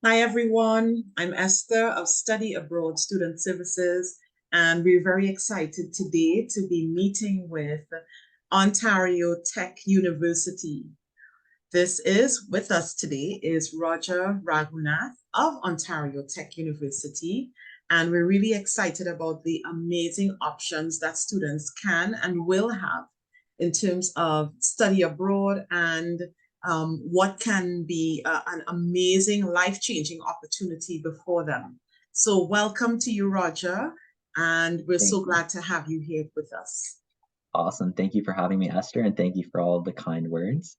Hi, everyone. I'm Esther of Study Abroad Student Services, and we're very excited today to be meeting with Ontario Tech University. This is with us today is Roger Raghunath of Ontario Tech University, and we're really excited about the amazing options that students can and will have in terms of study abroad and what can be an amazing, life-changing opportunity before them. So welcome to you, Roger, and we're Thank so you. glad to have you here with us. Awesome. Thank you for having me, Esther, and thank you for all the kind words.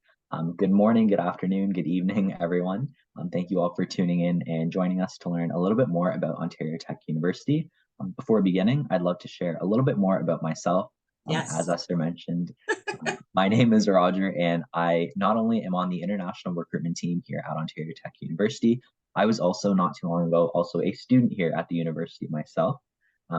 Good morning, good afternoon, good evening, everyone. Thank you all for tuning in and joining us to learn a little bit more about Ontario Tech University. Before beginning, I'd love to share a little bit more about myself. As Yes. Esther mentioned, my name is Roger, and I not only am on the international recruitment team here at Ontario Tech University, I was also not too long ago also a student here at the university myself,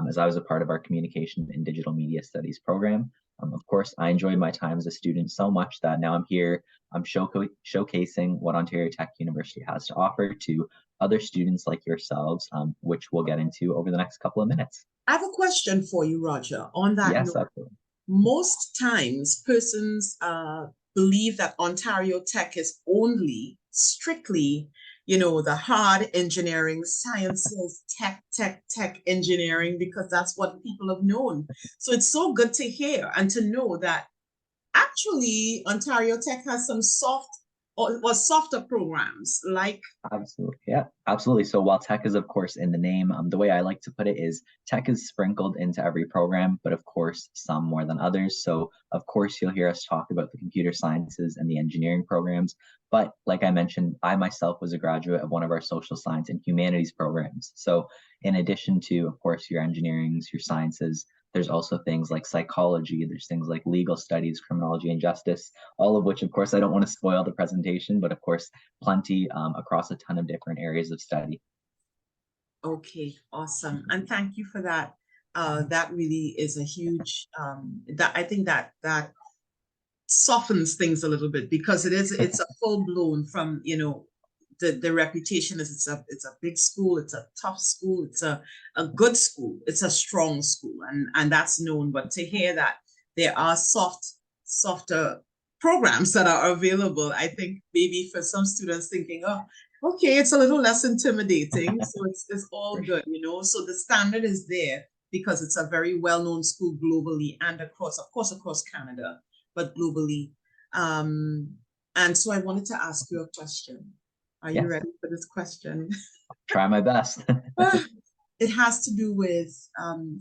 as I was a part of our communication and digital media studies program. Of course, I enjoyed my time as a student so much that now I'm here. I'm showcasing what Ontario Tech University has to offer to other students like yourselves, which we'll get into over the next couple of minutes. I have a question for you, Roger. On that Yes, note, absolutely. most times persons believe that Ontario Tech is only strictly, the hard engineering, sciences, tech engineering, because that's what people have known. So it's so good to hear and to know that actually Ontario Tech has some or softer programs like. Absolutely. Yeah, absolutely. So while tech is, of course, in the name, the way I like to put it is tech is sprinkled into every program, but of course, some more than others. So, of course, you'll hear us talk about the computer sciences and the engineering programs. But like I mentioned, I myself was a graduate of one of our social science and humanities programs. So, in addition to, of course, your engineerings, your sciences, there's also things like psychology, there's things like legal studies, criminology, and justice, all of which, of course, I don't want to spoil the presentation, but of course, plenty across a ton of different areas of study. Okay, awesome. And thank you for that. That really is a huge that I think that softens things a little bit because it's a full blown from, the reputation is it's a big school, it's a tough school, it's a good school, it's a strong school, and that's known. But to hear that there are softer programs that are available, I think maybe for some students thinking, oh, okay, it's a little less intimidating. So it's all For sure. good. So the standard is there because it's a very well-known school globally and across, of course, across Canada, but globally. Um, and so I wanted to ask you a question. Are you Yes, ready for this question? try my best. It has to do with,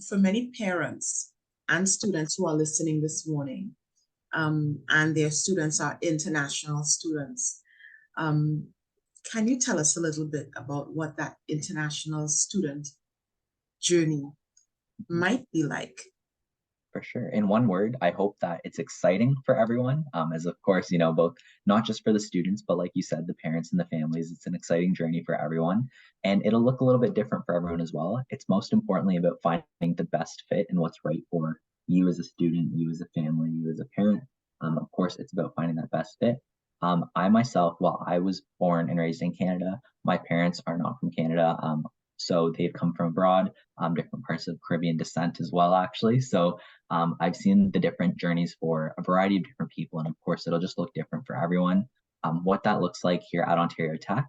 for many parents and students who are listening this morning, and their students are international students. Um, can you tell us a little bit about what that international student journey might be like? For sure. In one word, I hope that it's exciting for everyone. As of course, both not just for the students, but like you said, the parents and the families. It's an exciting journey for everyone, and it'll look a little bit different for everyone as well. It's most importantly about finding the best fit and what's right for you as a student, you as a family, you as a parent. Of course, it's about finding that best fit. I myself, while I was born and raised in Canada, my parents are not from Canada. So they've come from abroad, different parts of Caribbean descent as well, actually. So I've seen the different journeys for a variety of different people, and of course, it'll just look different for everyone. What that looks like here at Ontario Tech,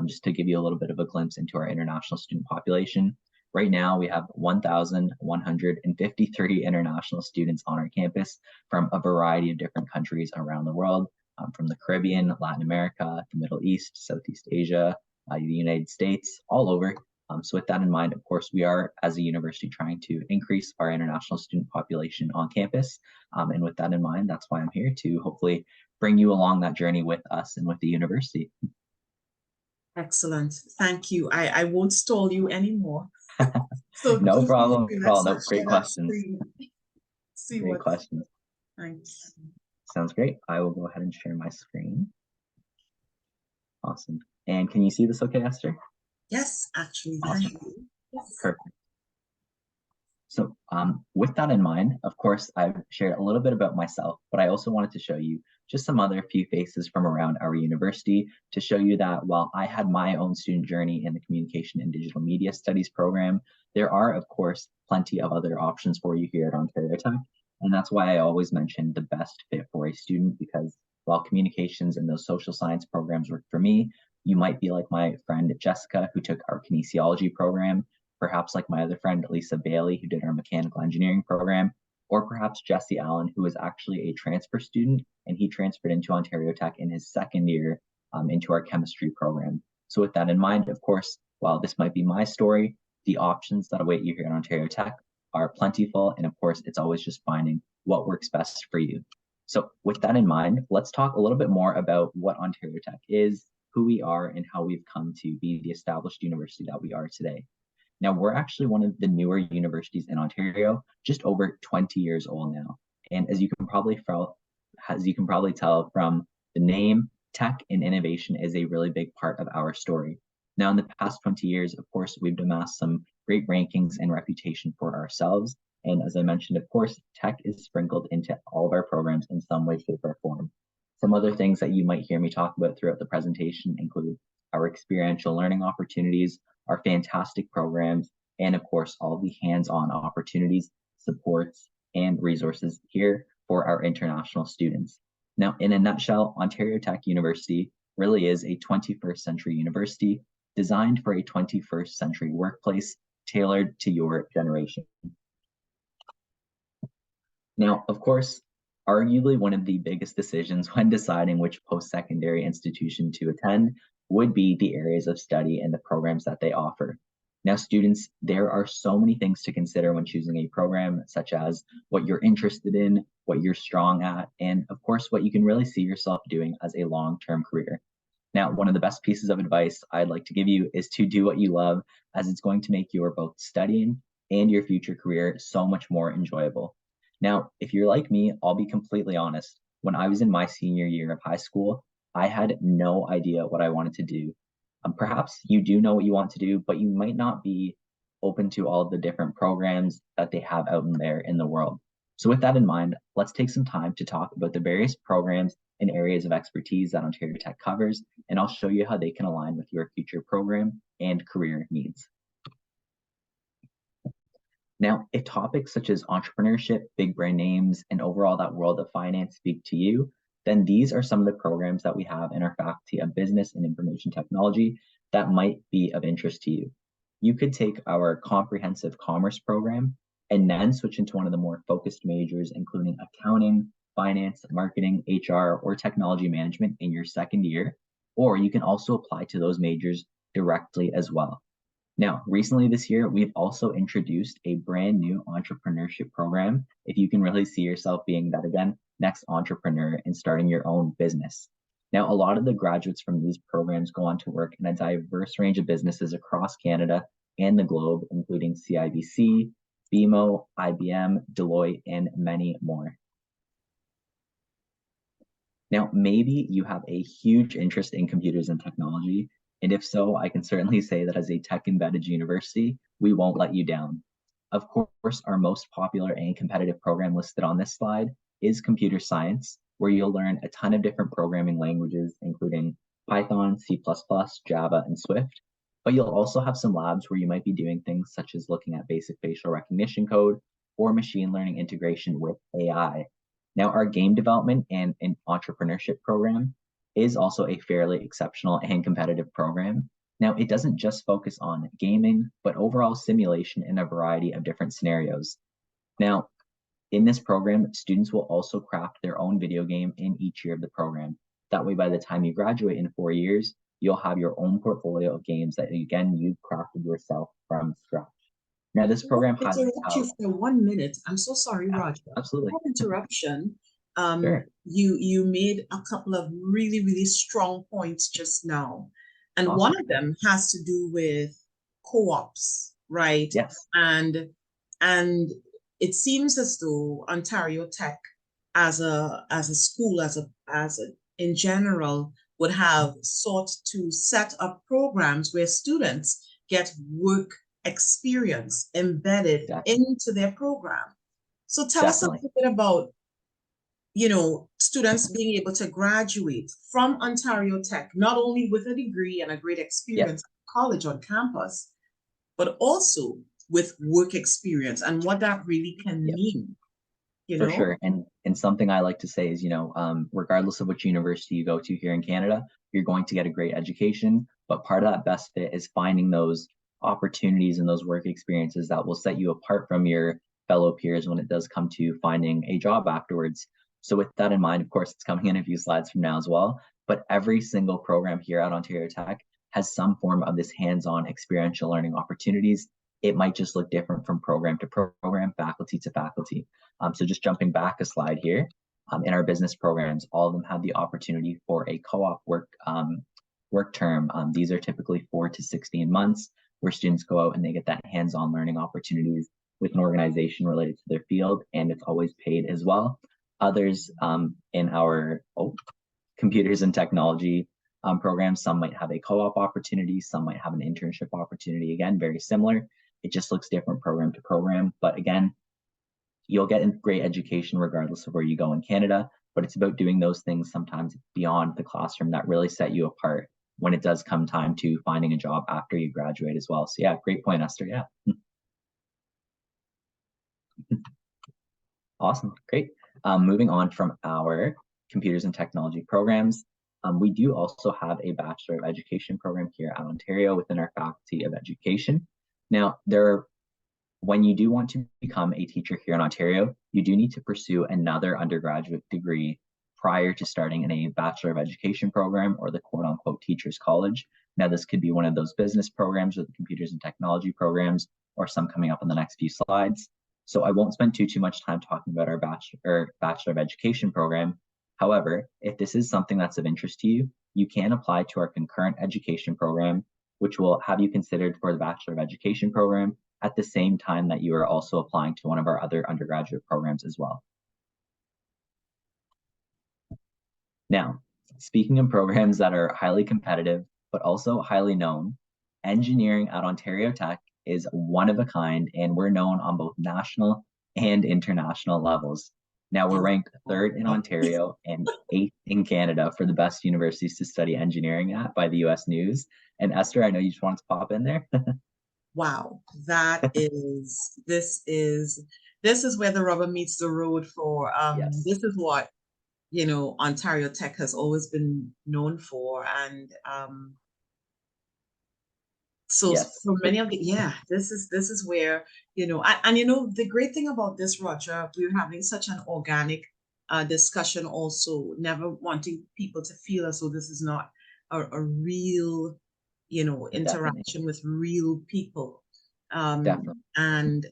just to give you a little bit of a glimpse into our international student population. Right now, we have 1,153 international students on our campus from a variety of different countries around the world, from the Caribbean, Latin America, the Middle East, Southeast Asia, the United States, all over. So with that in mind, of course, we are, as a university, trying to increase our international student population on campus. And with that in mind, that's why I'm here to hopefully bring you along that journey with us and with the university. Excellent. Thank you. I won't stall you anymore. So No do feel problem free. at all. Let's No, not share great that questions. screen. See Great what. questions. Thanks. Sounds great. I will go ahead and share my screen. Awesome. And can you see this okay, Esther? Yes, actually, thank Awesome. you. Yes. Perfect. So with that in mind, of course, I've shared a little bit about myself, but I also wanted to show you just some other few faces from around our university to show you that while I had my own student journey in the Communication and Digital Media Studies program, there are, of course, plenty of other options for you here at Ontario Tech. And that's why I always mention the best fit for a student, because while communications and those social science programs work for me, you might be like my friend Jessica, who took our kinesiology program, perhaps like my other friend Lisa Bailey, who did our mechanical engineering program, or perhaps Jesse Allen, who was actually a transfer student, and he transferred into Ontario Tech in his second year into our chemistry program. So with that in mind, of course, while this might be my story, the options that await you here at Ontario Tech are plentiful, and of course, it's always just finding what works best for you. So with that in mind, let's talk a little bit more about what Ontario Tech is, who we are, and how we've come to be the established university that we are today. Now, we're actually one of the newer universities in Ontario, just over 20 years old now. And as you can probably tell from the name, tech and innovation is a really big part of our story. Now, in the past 20 years, of course, we've amassed some great rankings and reputation for ourselves. And as I mentioned, of course, tech is sprinkled into all of our programs in some way, shape, or form. Some other things that you might hear me talk about throughout the presentation include our experiential learning opportunities, our fantastic programs, and of course, all the hands-on opportunities, supports, and resources here for our international students. Now, in a nutshell, Ontario Tech University really is a 21st century university designed for a 21st century workplace tailored to your generation. Now, of course, arguably one of the biggest decisions when deciding which post-secondary institution to attend would be the areas of study and the programs that they offer. Now, students, there are so many things to consider when choosing a program, such as what you're interested in, what you're strong at, and of course, what you can really see yourself doing as a long-term career. Now, one of the best pieces of advice I'd like to give you is to do what you love, as it's going to make your both studying and your future career so much more enjoyable. Now, if you're like me, I'll be completely honest. When I was in my senior year of high school, I had no idea what I wanted to do. Perhaps you do know what you want to do, but you might not be open to all of the different programs that they have out in there in the world. So with that in mind, let's take some time to talk about the various programs and areas of expertise that Ontario Tech covers, and I'll show you how they can align with your future program and career needs. Now, if topics such as entrepreneurship, big brand names, and overall that world of finance speak to you, then these are some of the programs that we have in our Faculty of Business and Information Technology that might be of interest to you. You could take our comprehensive commerce program and then switch into one of the more focused majors, including accounting, finance, marketing, HR, or technology management in your second year, or you can also apply to those majors directly as well. Now, recently this year, we've also introduced a brand new entrepreneurship program, if you can really see yourself being that, again, next entrepreneur and starting your own business. Now, a lot of the graduates from these programs go on to work in a diverse range of businesses across Canada and the globe, including CIBC, BMO, IBM, Deloitte, and many more. Now, maybe you have a huge interest in computers and technology, and if so, I can certainly say that as a tech-embedded university, we won't let you down. Of course, our most popular and competitive program listed on this slide is computer science, where you'll learn a ton of different programming languages, including Python, C++, Java, and Swift. But you'll also have some labs where you might be doing things such as looking at basic facial recognition code or machine learning integration with AI. Now, our game development and an entrepreneurship program is also a fairly exceptional and competitive program. Now, it doesn't just focus on gaming, but overall simulation in a variety of different scenarios. Now, in this program, students will also craft their own video game in each year of the program. That way, by the time you graduate in 4 years, you'll have your own portfolio of games that, again, you've crafted yourself from scratch. Now, this program has interrupt you for 1 minute. I'm so sorry, Roger. Absolutely. Interruption. Sure. You made a couple of really strong points just now, and Awesome. one of them has to do with co-ops, right? Yes. And it seems as though Ontario Tech, as a school, as a in general, would have sought to set up programs where students get work experience embedded into their program. So tell us a little bit about students being able to graduate from Ontario Tech, not only with a degree and a great Yep. experience at college on campus, but also with work experience and what that really can Yep. mean, you For know? sure. And something I like to say is, regardless of which university you go to here in Canada, you're going to get a great education. But part of that best fit is finding those opportunities and those work experiences that will set you apart from your fellow peers when it does come to finding a job afterwards. So with that in mind, of course, it's coming in a few slides from now as well. But every single program here at Ontario Tech has some form of this hands-on experiential learning opportunities. It might just look different from program to program, faculty to faculty. So just jumping back a slide here, in our business programs, all of them have the opportunity for a co-op work term. These are typically 4 to 16 months where students go out and they get that hands-on learning opportunities with an organization related to their field, and it's always paid as well. Others in our computers and technology programs, some might have a co-op opportunity, some might have an internship opportunity. Again, very similar. It just looks different program to program. But again, you'll get a great education regardless of where you go in Canada, but it's about doing those things sometimes beyond the classroom that really set you apart when it does come time to finding a job after you graduate as well. So yeah, great point, Esther. Yeah. Awesome, great. Moving on from our computers and technology programs, we do also have a Bachelor of Education program here at Ontario within our Faculty of Education. Now, when you do want to become a teacher here in Ontario, you do need to pursue another undergraduate degree prior to starting in a Bachelor of Education program or the quote-unquote Teachers College. Now, this could be one of those business programs or the computers and technology programs, or some coming up in the next few slides. So I won't spend too much time talking about our Bachelor of Education program. However, if this is something that's of interest to you, you can apply to our concurrent education program, which will have you considered for the Bachelor of Education program at the same time that you are also applying to one of our other undergraduate programs as well. Now, speaking of programs that are highly competitive, but also highly known, engineering at Ontario Tech is one of a kind, and we're known on both national and international levels. Now, we're ranked 3rd in Ontario and 8th in Canada for the best universities to study engineering at by the US News. And Esther, I know you just wanted to pop in there. Wow, this is where the rubber meets the road for Yes. this is what Ontario Tech has always been known for. And so Yes. for many of this is where, the great thing about this, Roger, we're having such an organic discussion, also never wanting people to feel as though this is not a real, Definitely. interaction with real people. Definitely. And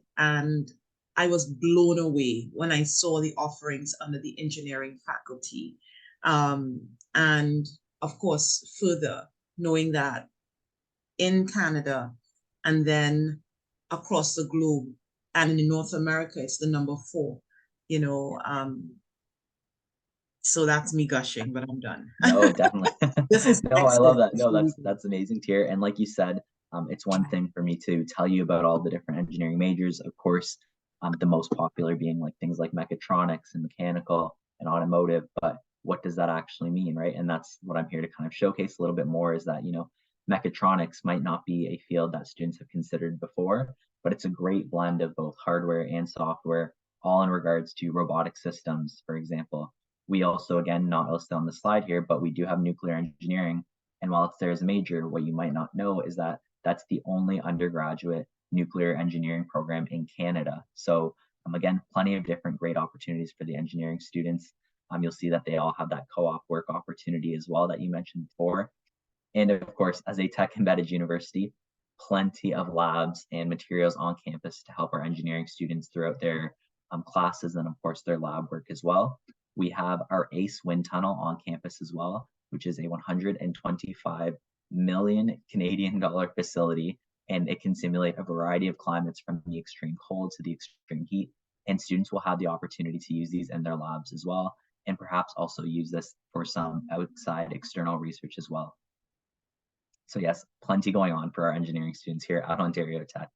I was blown away when I saw the offerings under the engineering faculty. And of course, further knowing that in Canada and then across the globe and in North America, it's the number 4, you know. So that's me gushing, but I'm done. No, definitely. This is No, I love excellent. that. No, that's amazing to hear. And like you said, it's one thing for me to tell you about all the different engineering majors. Of course, the most popular being like things like mechatronics and mechanical and automotive. But what does that actually mean, right? And that's what I'm here to kind of showcase a little bit more is that, mechatronics might not be a field that students have considered before, but it's a great blend of both hardware and software, all in regards to robotic systems, for example. We also, again, not listed on the slide here, but we do have nuclear engineering. And while it's there as a major, what you might not know is that that's the only undergraduate nuclear engineering program in Canada. So again, plenty of different great opportunities for the engineering students. You'll see that they all have that co-op work opportunity as well that you mentioned before. And of course, as a tech embedded university, plenty of labs and materials on campus to help our engineering students throughout their classes and of course their lab work as well. We have our ACE wind tunnel on campus as well, which is a 125 million Canadian dollar facility, and it can simulate a variety of climates from the extreme cold to the extreme heat. And students will have the opportunity to use these in their labs as well, and perhaps also use this for some outside external research as well. So yes, plenty going on for our engineering students here at Ontario Tech.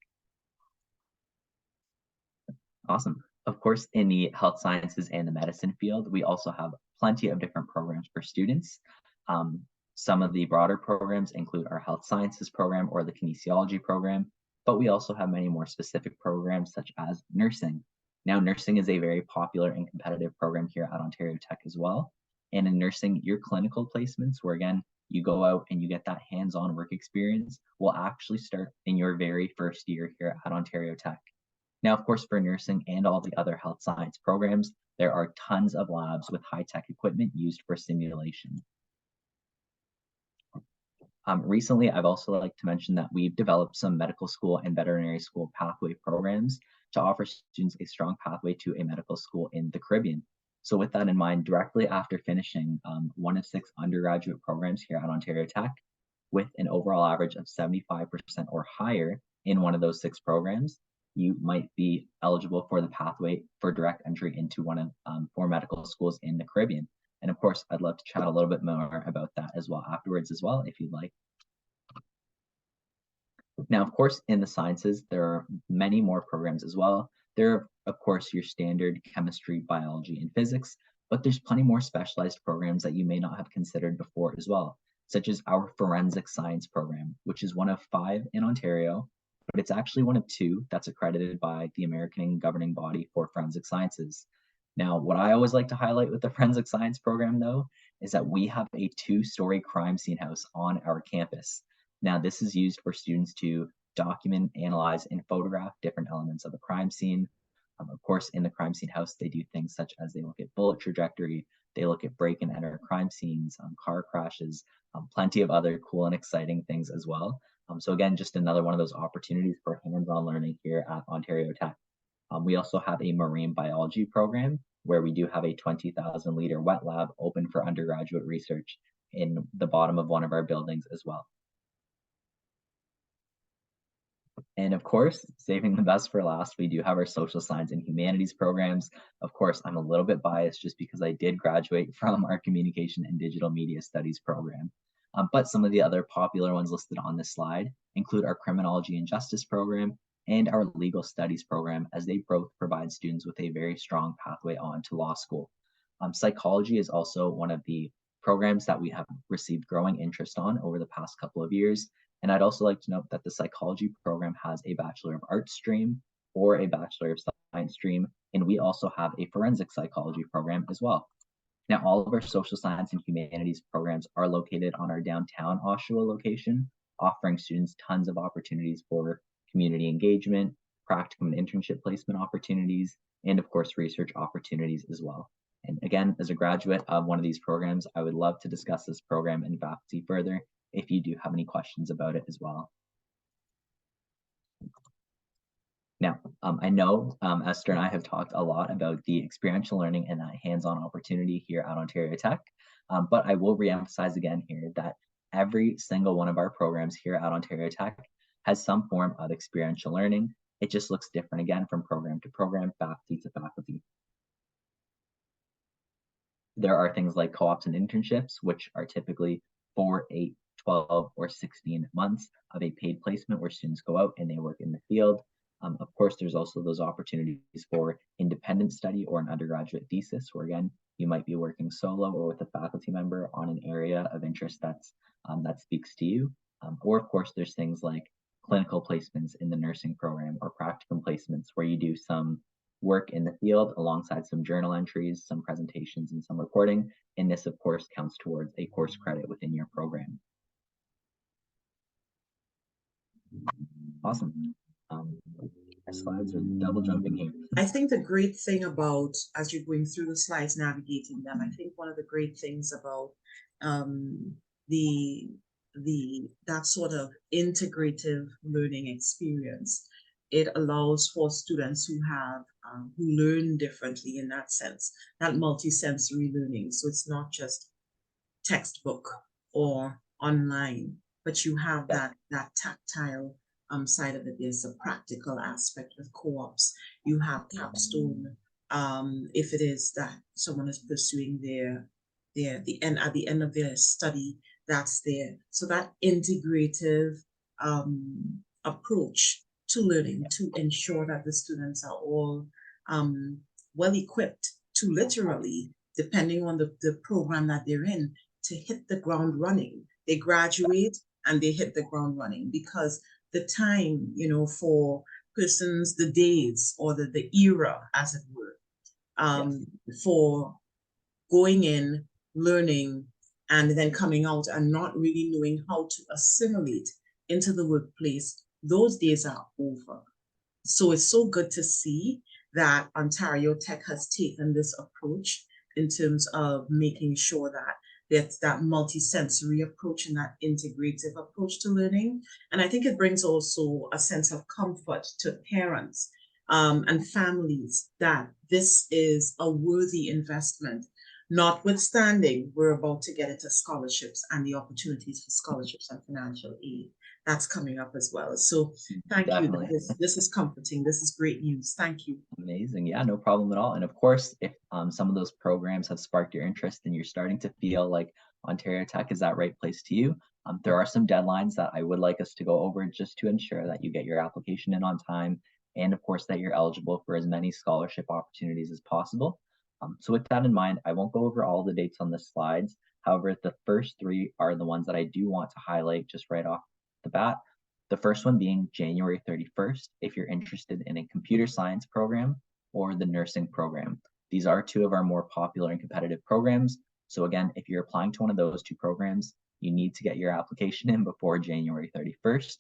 Awesome. Of course, in the health sciences and the medicine field, we also have plenty of different programs for students. Um, some of the broader programs include our health sciences program or the kinesiology program, but we also have many more specific programs such as nursing. Now, nursing is a very popular and competitive program here at Ontario Tech as well. And in nursing, your clinical placements, where again, you go out and you get that hands-on work experience, will actually start in your very first year here at Ontario Tech. Now, of course, for nursing and all the other health science programs, there are tons of labs with high-tech equipment used for simulation. Recently, I've also like to mention that we've developed some medical school and veterinary school pathway programs to offer students a strong pathway to a medical school in the Caribbean. So with that in mind, directly after finishing one of 6 undergraduate programs here at Ontario Tech, with an overall average of 75% or higher in one of those 6 programs, you might be eligible for the pathway for direct entry into one of 4 medical schools in the Caribbean. And of course, I'd love to chat a little bit more about that as well afterwards as well, if you'd like. Now, of course, in the sciences, there are many more programs as well. There are, of course, your standard chemistry, biology, and physics, but there's plenty more specialized programs that you may not have considered before as well, such as our forensic science program, which is one of 5 in Ontario, but it's actually one of 2 that's accredited by the American governing body for forensic sciences. Now, what I always like to highlight with the forensic science program, though, is that we have a 2-story crime scene house on our campus. Now, this is used for students to document, analyze, and photograph different elements of a crime scene. Of course, in the crime scene house, they do things such as they look at bullet trajectory, they look at break and enter crime scenes, car crashes, plenty of other cool and exciting things as well. So again, just another one of those opportunities for hands-on learning here at Ontario Tech. We also have a marine biology program where we do have a 20,000 liter wet lab open for undergraduate research in the bottom of one of our buildings as well. And of course, saving the best for last, we do have our social science and humanities programs. Of course, I'm a little bit biased just because I did graduate from our communication and digital media studies program. But some of the other popular ones listed on this slide include our criminology and justice program and our legal studies program, as they both provide students with a very strong pathway on to law school. Psychology is also one of the programs that we have received growing interest on over the past couple of years. And I'd also like to note that the psychology program has a Bachelor of Arts stream or a Bachelor of Science stream, and we also have a forensic psychology program as well. Now, all of our social science and humanities programs are located on our downtown Oshawa location, offering students tons of opportunities for community engagement, practicum and internship placement opportunities, and of course, research opportunities as well. And again, as a graduate of one of these programs, I would love to discuss this program and faculty further if you do have any questions about it as well. Now, I know Esther and I have talked a lot about the experiential learning and that hands-on opportunity here at Ontario Tech, but I will reemphasize again here that every single one of our programs here at Ontario Tech has some form of experiential learning. It just looks different again from program to program, faculty to faculty. There are things like co-ops and internships, which are typically 4, 8, 12, or 16 months of a paid placement where students go out and they work in the field. Of course, there's also those opportunities for independent study or an undergraduate thesis, where again, you might be working solo or with a faculty member on an area of interest that speaks to you. Or of course, there's things like clinical placements in the nursing program or practicum placements where you do some work in the field alongside some journal entries, some presentations, and some reporting. And this, of course, counts towards a course credit within your program. Awesome. My slides are double jumping here. I think the great thing about, as you're going through the slides, navigating them, I think one of the great things about that sort of integrative learning experience, it allows for students who have who learn differently in that sense, that multisensory learning. So it's not just textbook or online, but you have that tactile side of it. There's a practical aspect with co-ops. You have capstone. If it is that someone is pursuing at the end of their study, that's there. So that integrative approach to learning to ensure that the students are all well equipped to literally, depending on the program that they're in, to hit the ground running. They graduate and they hit the ground running because the time, for persons, the days or the era, as it were, Yes. for going in, learning, and then coming out and not really knowing how to assimilate into the workplace, those days are over. So it's so good to see that Ontario Tech has taken this approach in terms of making sure that there's that multi-sensory approach and that integrative approach to learning. And I think it brings also a sense of comfort to parents and families that this is a worthy investment. Notwithstanding, we're about to get into scholarships and the opportunities for scholarships and financial aid. That's coming up as well. So thank you. Definitely. This is comforting. This is great news. Thank you. Amazing. Yeah, no problem at all. And of course, if some of those programs have sparked your interest and you're starting to feel like Ontario Tech is that right place to you, there are some deadlines that I would like us to go over just to ensure that you get your application in on time, and of course that you're eligible for as many scholarship opportunities as possible. So with that in mind, I won't go over all the dates on the slides. However, the first three are the ones that I do want to highlight just right off the bat. The first one being January 31st, if you're interested in a computer science program or the nursing program. These are two of our more popular and competitive programs. So again, if you're applying to one of those two programs, you need to get your application in before January 31st.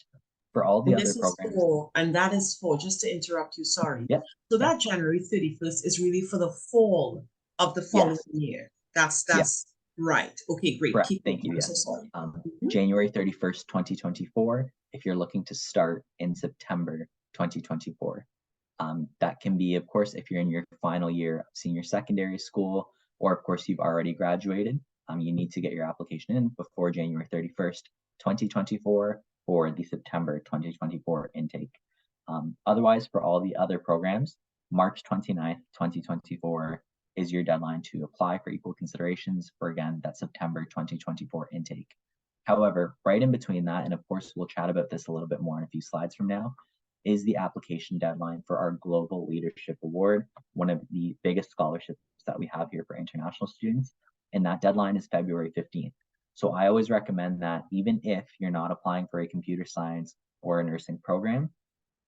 For all the And other this is programs, for, and that is for, just to interrupt you, sorry. yeah, So yeah, that January 31st is really for the fall of the following yes, year. yeah, That's right. Okay, great. correct. Keep going. Thank you. I'm so Yes. sorry. Mhm. January 31st, 2024, if you're looking to start in September 2024. That can be, of course, if you're in your final year of senior secondary school, or of course you've already graduated, you need to get your application in before January 31st, 2024 for the September 2024 intake. Otherwise, for all the other programs, March 29th, 2024 is your deadline to apply for equal considerations for, again, that September 2024 intake. However, right in between that, and of course we'll chat about this a little bit more in a few slides from now, is the application deadline for our Global Leadership Award, one of the biggest scholarships that we have here for international students. And that deadline is February 15th. So I always recommend that even if you're not applying for a computer science or a nursing program,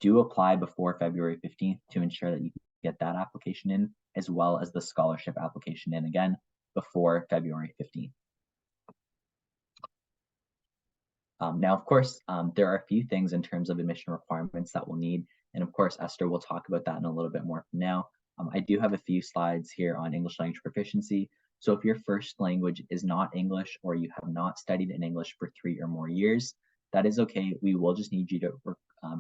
do apply before February 15th to ensure that you get that application in, as well as the scholarship application in again before February 15th. Now, of course, there are a few things in terms of admission requirements that we'll need. And of course, Esther will talk about that in a little bit more from now. I do have a few slides here on English language proficiency. So if your first language is not English or you have not studied in English for 3 or more years, that is okay. We will just need you to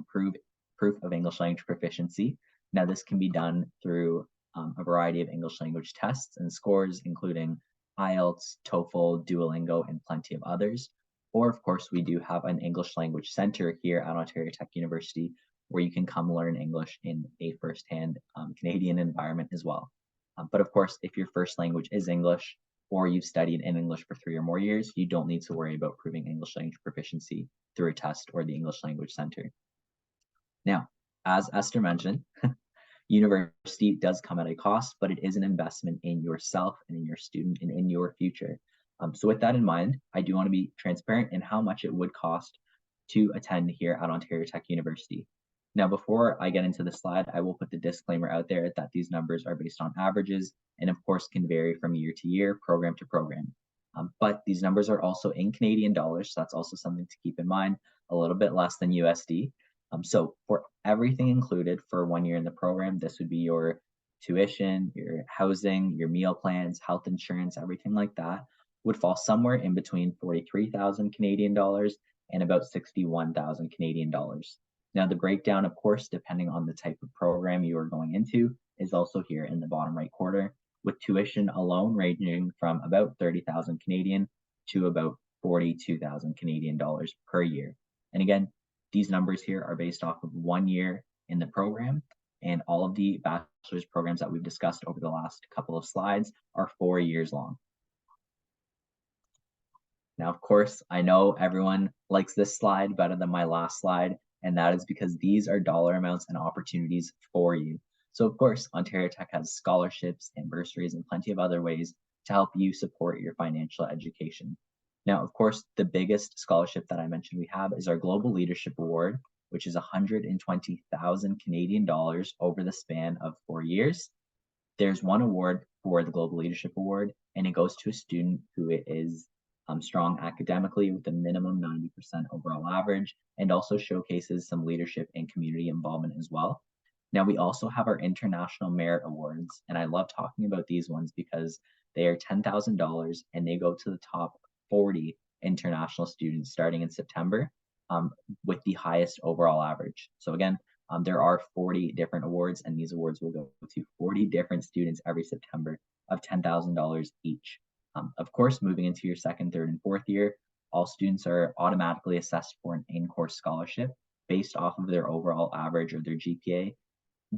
prove proof of English language proficiency. Now, this can be done through a variety of English language tests and scores, including IELTS, TOEFL, Duolingo, and plenty of others. Or of course, we do have an English language center here at Ontario Tech University where you can come learn English in a firsthand Canadian environment as well. But of course, if your first language is English or you've studied in English for 3 or more years, you don't need to worry about proving English language proficiency through a test or the English Language Center. Now, as Esther mentioned, university does come at a cost, but it is an investment in yourself and in your student and in your future. So with that in mind, I do want to be transparent in how much it would cost to attend here at Ontario Tech University. Now, before I get into the slide, I will put the disclaimer out there that these numbers are based on averages and of course can vary from year to year, program to program. But these numbers are also in Canadian dollars, so that's also something to keep in mind, a little bit less than USD. So for everything included for 1 year in the program, this would be your tuition, your housing, your meal plans, health insurance, everything like that would fall somewhere in between 43,000 Canadian dollars and about 61,000 Canadian dollars. Now the breakdown, of course, depending on the type of program you are going into, is also here in the bottom right corner, with tuition alone ranging from about 30,000 Canadian to about 42,000 Canadian dollars per year. And again, these numbers here are based off of 1 year in the program, and all of the bachelor's programs that we've discussed over the last couple of slides are 4 years long. Now, of course, I know everyone likes this slide better than my last slide, and that is because these are dollar amounts and opportunities for you. So of course, Ontario Tech has scholarships and bursaries and plenty of other ways to help you support your financial education. Now, of course, the biggest scholarship that I mentioned we have is our Global Leadership Award, which is 120,000 Canadian dollars over the span of 4 years. There's one award for the Global Leadership Award, and it goes to a student who is strong academically with a minimum 90% overall average, and also showcases some leadership and community involvement as well. Now, we also have our International Merit Awards, and I love talking about these ones because they are $10,000 and they go to the top 40 international students starting in September um, with the highest overall average. So again, there are 40 different awards, and these awards will go to 40 different students every September of $10,000 each. Of course, moving into your second, third, and fourth year, all students are automatically assessed for an in-course scholarship based off of their overall average or their GPA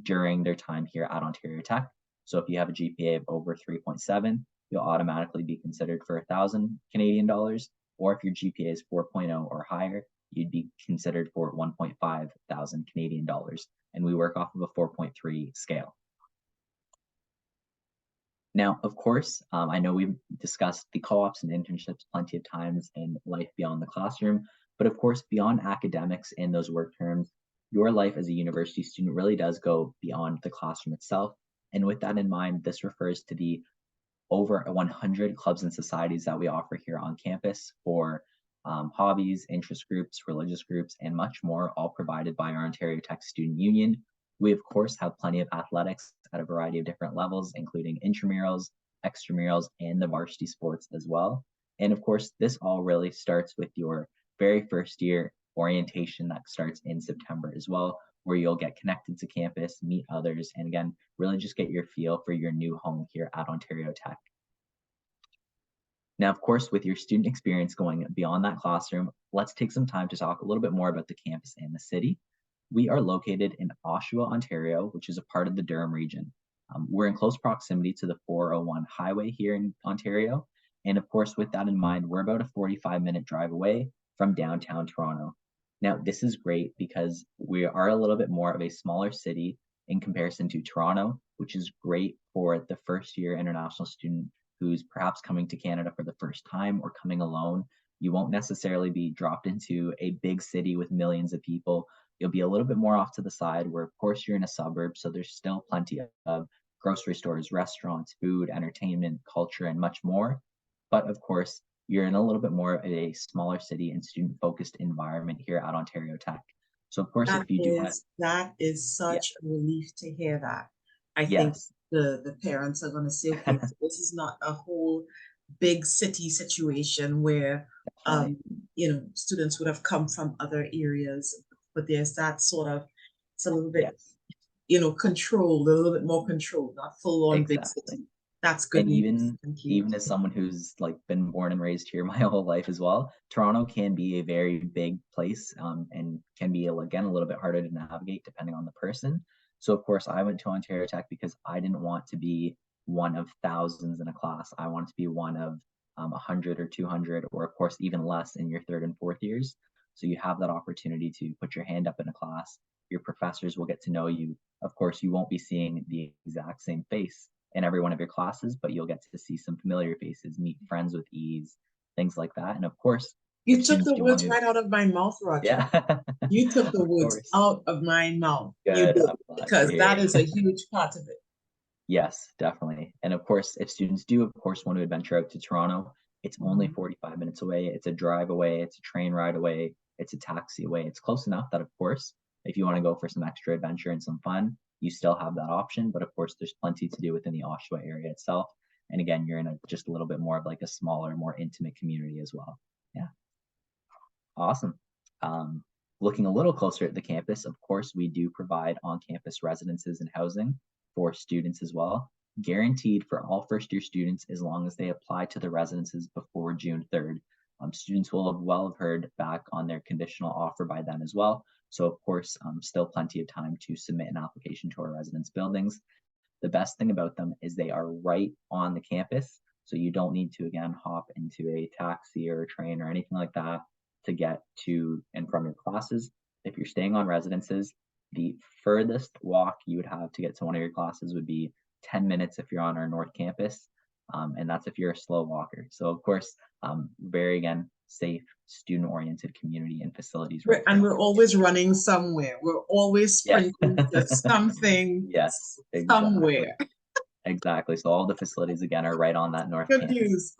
during their time here at Ontario Tech. So if you have a GPA of over 3.7, you'll automatically be considered for 1,000 Canadian dollars, or if your GPA is 4.0 or higher, you'd be considered for 1.5 thousand Canadian dollars. And we work off of a 4.3 scale. Now, of course, I know we've discussed the co-ops and internships plenty of times in life beyond the classroom, but of course, beyond academics and those work terms, your life as a university student really does go beyond the classroom itself. And with that in mind, this refers to the over 100 clubs and societies that we offer here on campus for hobbies, interest groups, religious groups, and much more, all provided by our Ontario Tech Student Union. We, of course, have plenty of athletics at a variety of different levels, including intramurals, extramurals, and the varsity sports as well. And of course, this all really starts with your very first year orientation that starts in September as well, where you'll get connected to campus, meet others, and again, really just get your feel for your new home here at Ontario Tech. Now, of course, with your student experience going beyond that classroom, let's take some time to talk a little bit more about the campus and the city. We are located in Oshawa, Ontario, which is a part of the Durham region. We're in close proximity to the 401 highway here in Ontario. And of course, with that in mind, we're about a 45-minute drive away from downtown Toronto. Now, this is great because we are a little bit more of a smaller city in comparison to Toronto, which is great for the first year international student who's perhaps coming to Canada for the first time or coming alone. You won't necessarily be dropped into a big city with millions of people. You'll be a little bit more off to the side where, of course, you're in a suburb, so there's still plenty of grocery stores, restaurants, food, entertainment, culture, and much more. But of course, you're in a little bit more of a smaller city and student-focused environment here at Ontario Tech. So of course, if you do want, That is yeah, such a relief to hear that. I think yes, the parents are going to say, okay, so this is not a whole big city situation where definitely, students would have come from other areas, but there's that sort of, it's a little bit, yes, controlled, a little bit more controlled, not full on big exactly. city. That's good And news. Thank you. even as someone who's like been born and raised here my whole life as well, Toronto can be a very big place and can be again a little bit harder to navigate depending on the person. So of course I went to Ontario Tech because I didn't want to be one of thousands in a class. I wanted to be one of 100 or 200 or of course even less in your third and fourth years. So you have that opportunity to put your hand up in a class. Your professors will get to know you. Of course, you won't be seeing the exact same face in every one of your classes, but you'll get to see some familiar faces, meet friends with ease, things like that. And of course, if You took students the do want words to, right out of my mouth, Roger. yeah, You took the of words course. out of my mouth. You Good. did, I'm glad to because hear that it. is a huge part of it. Yes, definitely. And of course, if students do, of course, want to adventure out to Toronto, it's only Mhm. 45 minutes away. It's a drive away, it's a train ride away, it's a taxi away. It's close enough that, of course, if you want to go for some extra adventure and some fun, you still have that option. But of course, there's plenty to do within the Oshawa area itself. And again, you're in just a little bit more of like a smaller, more intimate community as well. Yeah, awesome. Um, Looking a little closer at the campus, of course, we do provide on-campus residences and housing for students as well, guaranteed for all first-year students as long as they apply to the residences before June 3rd. Students will have heard back on their conditional offer by then as well. So of course, still plenty of time to submit an application to our residence buildings. The best thing about them is they are right on the campus. So you don't need to, again, hop into a taxi or a train or anything like that to get to and from your classes. If you're staying on residences, The furthest walk you would have to get to one of your classes would be 10 minutes if you're on our North Campus, and that's if you're a slow walker. So of course, very again, safe, student-oriented community and facilities right And there. we're always running somewhere. We're always Yeah. sprinting to something Yes, exactly. somewhere. Exactly. So all the facilities again are right on that North Good Campus. news.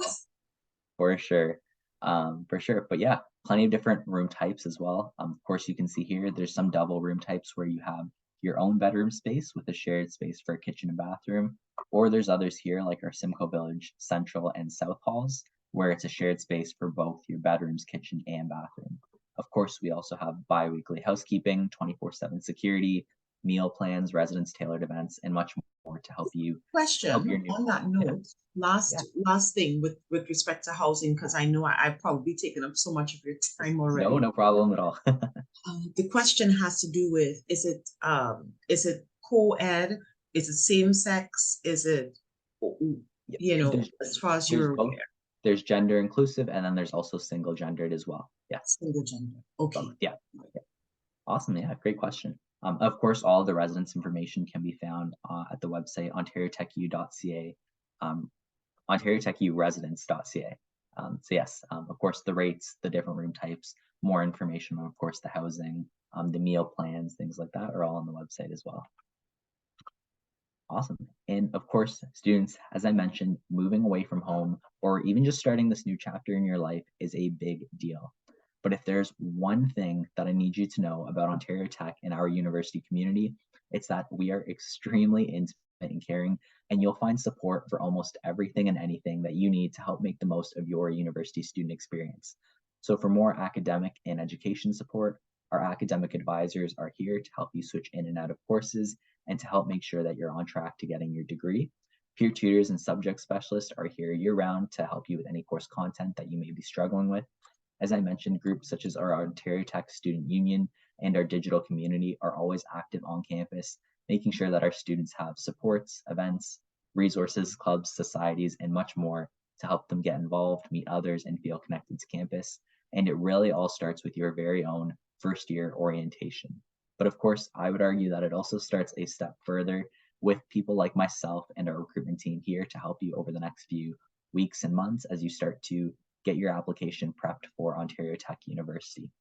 For sure. For sure. But yeah, plenty of different room types as well. Of course, you can see here, there's some double room types where you have your own bedroom space with a shared space for a kitchen and bathroom. Or there's others here like our Simcoe Village Central and South Halls, where it's a shared space for both your bedrooms, kitchen, and bathroom. Of course, we also have bi-weekly housekeeping, 24/7 security, meal plans, residence tailored events, and much more to help you help Question your new on that yeah. note, Yeah. last thing with respect to housing, because I know I've probably taken up so much of your time No, already. no problem at all. The question has to do with, is it co-ed? Is it same sex? Is it, Yeah, you know, there's as far as there's you're both. aware, There's gender inclusive, and then there's also single gendered as well. Yeah, single gender? both. Okay. Yeah, yeah. Awesome. Yeah, great question. Of course, all of the residence information can be found at the website ontariotechu.ca, um, ontariotechuresidence.ca. So yes, of course, the rates, the different room types, more information on, of course, the housing, the meal plans, things like that are all on the website as well. Awesome. And of course, students, as I mentioned, moving away from home or even just starting this new chapter in your life is a big deal. But if there's one thing that I need you to know about Ontario Tech and our university community, it's that we are extremely intimate and caring, and you'll find support for almost everything and anything that you need to help make the most of your university student experience. So for more academic and education support, our academic advisors are here to help you switch in and out of courses and to help make sure that you're on track to getting your degree. Peer tutors and subject specialists are here year round to help you with any course content that you may be struggling with. As I mentioned, groups such as our Ontario Tech Student Union and our digital community are always active on campus, making sure that our students have supports, events, resources, clubs, societies, and much more to help them get involved, meet others, and feel connected to campus. And it really all starts with your very own first year orientation. But of course, I would argue that it also starts a step further with people like myself and our recruitment team here to help you over the next few weeks and months as you start to get your application prepped for Ontario Tech University.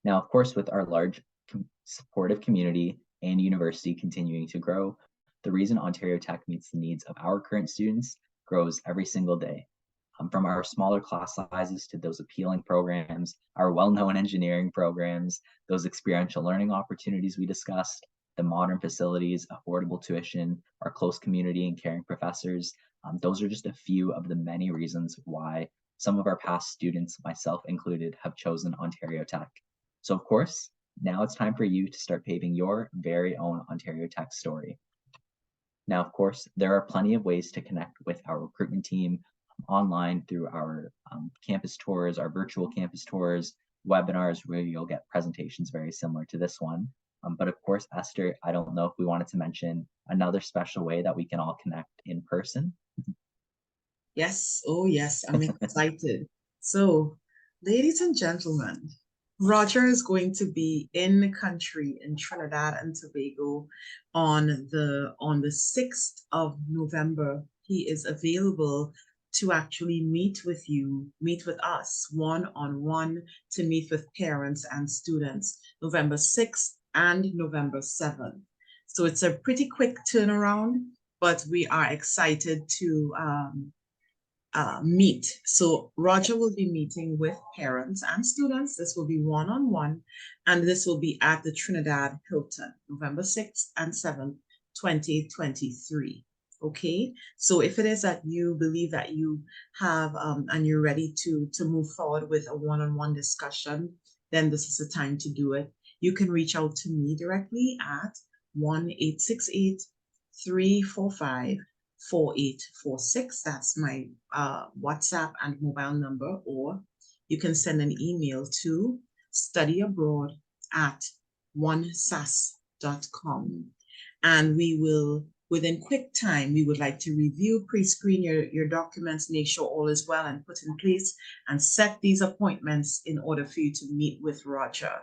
Now, of course, with our large supportive community and university continuing to grow, the reason Ontario Tech meets the needs of our current students grows every single day. From our smaller class sizes to those appealing programs, our well-known engineering programs, those experiential learning opportunities we discussed, the modern facilities, affordable tuition, our close community and caring professors. Those are just a few of the many reasons why some of our past students, myself included, have chosen Ontario Tech. So of course, now it's time for you to start paving your very own Ontario Tech story. Now, of course, there are plenty of ways to connect with our recruitment team online through our campus tours, our virtual campus tours, webinars where you'll get presentations very similar to this one. But of course, Esther, I don't know if we wanted to mention another special way that we can all connect in person. Yes. Oh, yes. I'm excited. So, ladies and gentlemen, Roger is going to be in the country in Trinidad and Tobago on the 6th of November. He is available to actually meet with you, meet with us one-on-one, to meet with parents and students, November 6th and November 7th. So it's a pretty quick turnaround, but we are excited to meet. So Roger will be meeting with parents and students. This will be one-on-one, and this will be at the Trinidad Hilton, November 6th and 7th, 2023. Okay, so if it is that you believe that you have and you're ready to move forward with a one-on-one discussion, then this is the time to do it. You can reach out to me directly at 1-868-345-4846. That's my WhatsApp and mobile number, or you can send an email to studyabroad@onesas.com. And we will, within quick time, we would like to review, pre-screen your documents, make sure all is well and put in place, and set these appointments in order for you to meet with Roger.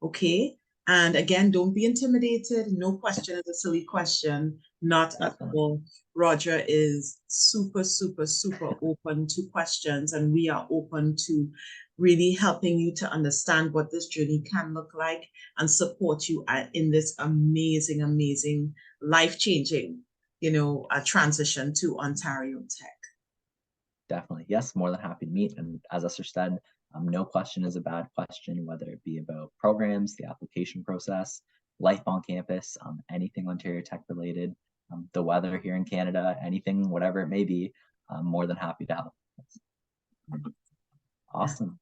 Okay? And again, don't be intimidated. No question is a silly question. Not at Definitely. all. Roger is super, super, super open to questions, and we are open to really helping you to understand what this journey can look like and support you in this amazing, amazing, life-changing, transition to Ontario Tech. Definitely. Yes, more than happy to meet. And as Esther said, no question is a bad question, whether it be about programs, the application process, life on campus, anything Ontario Tech related, the weather here in Canada, anything, whatever it may be, I'm more than happy to help. Awesome.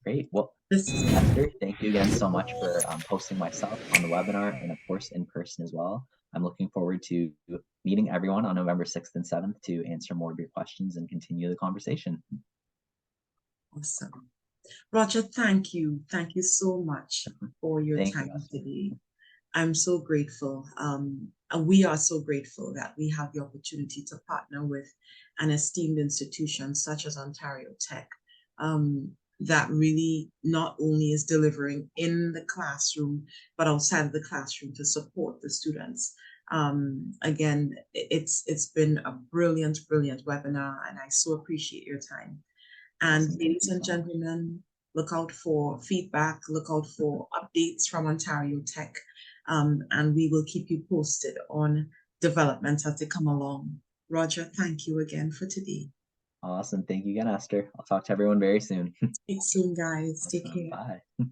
Great. Well, This is Esther, thank you again so much for hosting myself on the webinar and of course in person as well. I'm looking forward to meeting everyone on November 6th and 7th to answer more of your questions and continue the conversation. awesome. Roger, thank you. Thank you so much for your Thank you, time Esther. today. I'm so grateful. And we are so grateful that we have the opportunity to partner with an esteemed institution such as Ontario Tech, that really not only is delivering in the classroom, but outside of the classroom to support the students. Again, it's been a brilliant, brilliant webinar, and I so appreciate your time. And Awesome. Thank ladies you and so much. gentlemen, look out for feedback, look out for updates from Ontario Tech, and we will keep you posted on developments as they come along. Roger, thank you again for today. Awesome. Thank you again, Esther. I'll talk to everyone very soon. Speak soon, guys. Take Awesome. care. Bye.